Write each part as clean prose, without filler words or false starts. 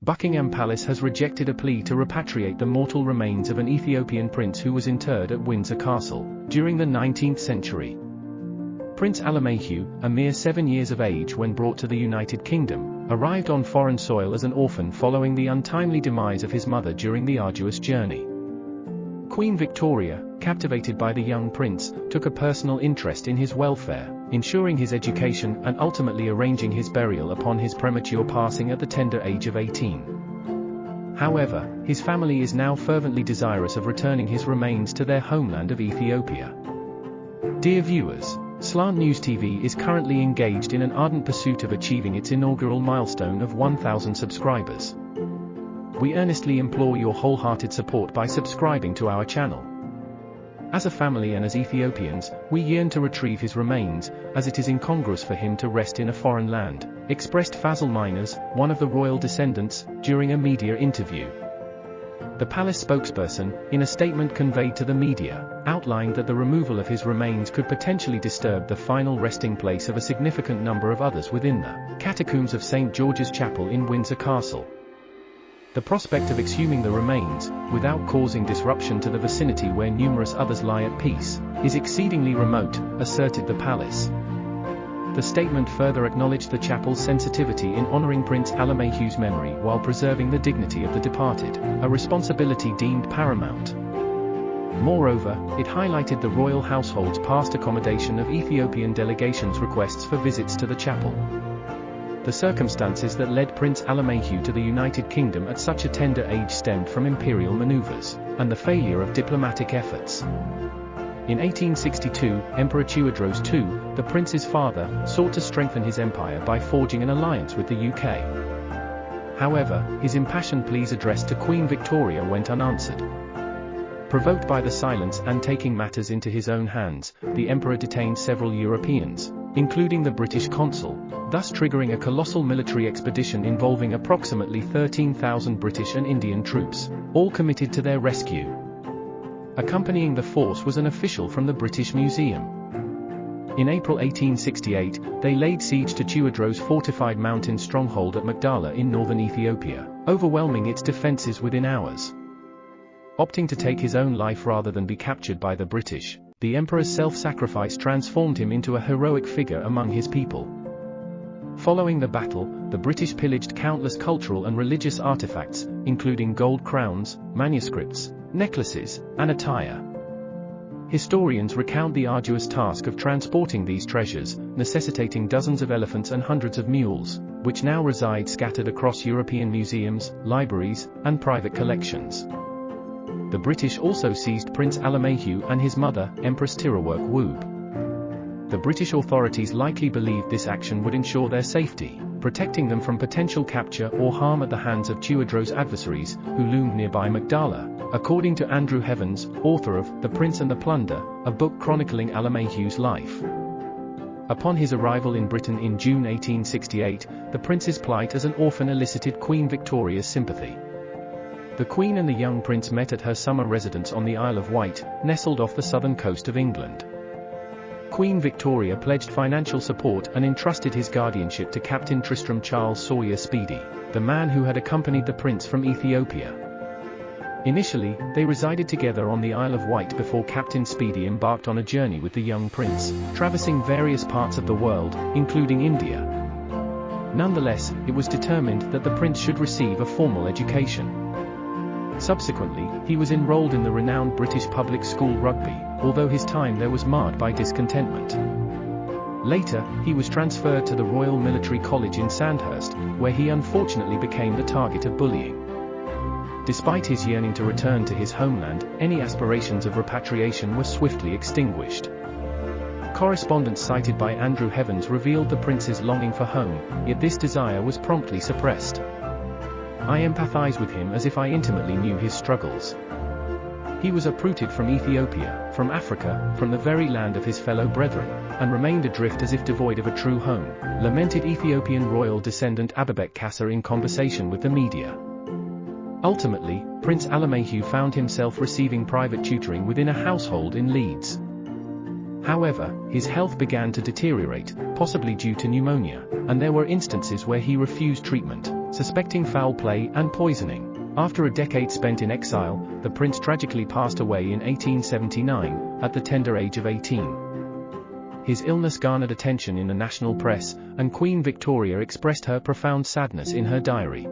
Buckingham Palace has rejected a plea to repatriate the mortal remains of an Ethiopian prince who was interred at Windsor Castle during the 19th century. Prince Alemayehu, a mere 7 years of age when brought to the United Kingdom, arrived on foreign soil as an orphan following the untimely demise of his mother during the arduous journey. Queen Victoria, captivated by the young prince, took a personal interest in his welfare, ensuring his education and ultimately arranging his burial upon his premature passing at the tender age of 18. However, his family is now fervently desirous of returning his remains to their homeland of Ethiopia. Dear viewers, Slant News TV is currently engaged in an ardent pursuit of achieving its inaugural milestone of 1,000 subscribers. We earnestly implore your wholehearted support by subscribing to our channel. As a family and as Ethiopians, we yearn to retrieve his remains, as it is incongruous for him to rest in a foreign land, expressed Fazl Miners, one of the royal descendants, during a media interview. The palace spokesperson, in a statement conveyed to the media, outlined that the removal of his remains could potentially disturb the final resting place of a significant number of others within the Catacombs of St. George's Chapel in Windsor Castle. The prospect of exhuming the remains, without causing disruption to the vicinity where numerous others lie at peace, is exceedingly remote, asserted the palace. The statement further acknowledged the chapel's sensitivity in honoring Prince Alemayehu's memory while preserving the dignity of the departed, a responsibility deemed paramount. Moreover, it highlighted the royal household's past accommodation of Ethiopian delegations' requests for visits to the chapel. The circumstances that led Prince Alemayehu to the United Kingdom at such a tender age stemmed from imperial maneuvers, and the failure of diplomatic efforts. In 1862, Emperor Tewodros II, the prince's father, sought to strengthen his empire by forging an alliance with the UK. However, his impassioned pleas addressed to Queen Victoria went unanswered. Provoked by the silence and taking matters into his own hands, the emperor detained several Europeans, including the British consul, thus triggering a colossal military expedition involving approximately 13,000 British and Indian troops, all committed to their rescue. Accompanying the force was an official from the British Museum. In April 1868, they laid siege to Tewodros' fortified mountain stronghold at Magdala in northern Ethiopia, overwhelming its defences within hours. Opting to take his own life rather than be captured by the British, the emperor's self-sacrifice transformed him into a heroic figure among his people. Following the battle, the British pillaged countless cultural and religious artifacts, including gold crowns, manuscripts, necklaces, and attire. Historians recount the arduous task of transporting these treasures, necessitating dozens of elephants and hundreds of mules, which now reside scattered across European museums, libraries, and private collections. The British also seized Prince Alemayehu and his mother, Empress Tiruwerk Woob. The British authorities likely believed this action would ensure their safety, protecting them from potential capture or harm at the hands of Tewodros' adversaries, who loomed nearby Magdala, according to Andrew Heavens, author of The Prince and the Plunder, a book chronicling Alemayehu's life. Upon his arrival in Britain in June 1868, the prince's plight as an orphan elicited Queen Victoria's sympathy. The Queen and the young prince met at her summer residence on the Isle of Wight, nestled off the southern coast of England. Queen Victoria pledged financial support and entrusted his guardianship to Captain Tristram Charles Sawyer Speedy, the man who had accompanied the prince from Ethiopia. Initially, they resided together on the Isle of Wight before Captain Speedy embarked on a journey with the young prince, traversing various parts of the world, including India. Nonetheless, it was determined that the prince should receive a formal education. Subsequently, he was enrolled in the renowned British public school Rugby, although his time there was marred by discontent. Later, he was transferred to the Royal Military College in Sandhurst, where he unfortunately became the target of bullying. Despite his yearning to return to his homeland, any aspirations of repatriation were swiftly extinguished. Correspondence cited by Andrew Heavens revealed the prince's longing for home, yet this desire was promptly suppressed. I empathize with him as if I intimately knew his struggles. He was uprooted from Ethiopia, from Africa, from the very land of his fellow brethren, and remained adrift as if devoid of a true home, lamented Ethiopian royal descendant Ababek Kassa in conversation with the media. Ultimately, Prince Alemayehu found himself receiving private tutoring within a household in Leeds. However, his health began to deteriorate, possibly due to pneumonia, and there were instances where he refused treatment, suspecting foul play and poisoning. After a decade spent in exile, the prince tragically passed away in 1879, at the tender age of 18. His illness garnered attention in the national press, and Queen Victoria expressed her profound sadness in her diary.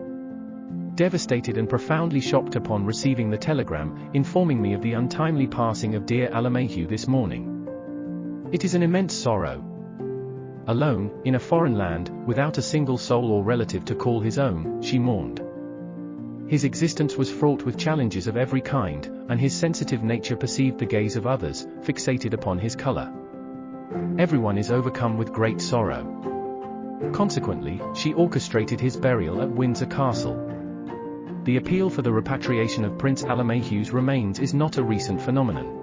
Devastated and profoundly shocked upon receiving the telegram, informing me of the untimely passing of dear Alemayehu this morning. It is an immense sorrow. Alone, in a foreign land, without a single soul or relative to call his own, she mourned. His existence was fraught with challenges of every kind, and his sensitive nature perceived the gaze of others, fixated upon his color. Everyone is overcome with great sorrow. Consequently, she orchestrated his burial at Windsor Castle. The appeal for the repatriation of Prince Alemayehu's remains is not a recent phenomenon.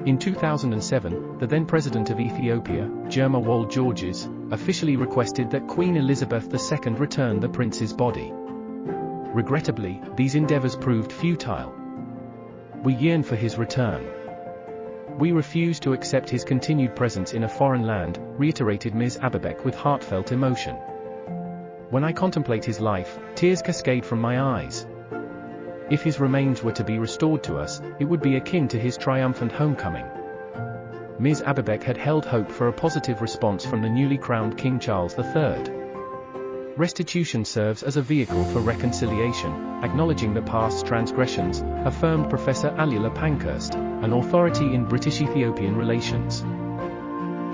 In 2007, the then President of Ethiopia, Jerma Wal Georges, officially requested that Queen Elizabeth II return the prince's body. Regrettably, these endeavors proved futile. We yearn for his return. We refuse to accept his continued presence in a foreign land, reiterated Ms. Abebek with heartfelt emotion. When I contemplate his life, tears cascade from my eyes. If his remains were to be restored to us, it would be akin to his triumphant homecoming. Ms. Abebek had held hope for a positive response from the newly crowned King Charles III. Restitution serves as a vehicle for reconciliation, acknowledging the past's transgressions, affirmed Professor Alula Pankhurst, an authority in British-Ethiopian relations.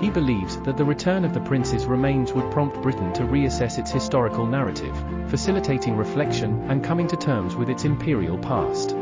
He believes that the return of the prince's remains would prompt Britain to reassess its historical narrative, facilitating reflection and coming to terms with its imperial past.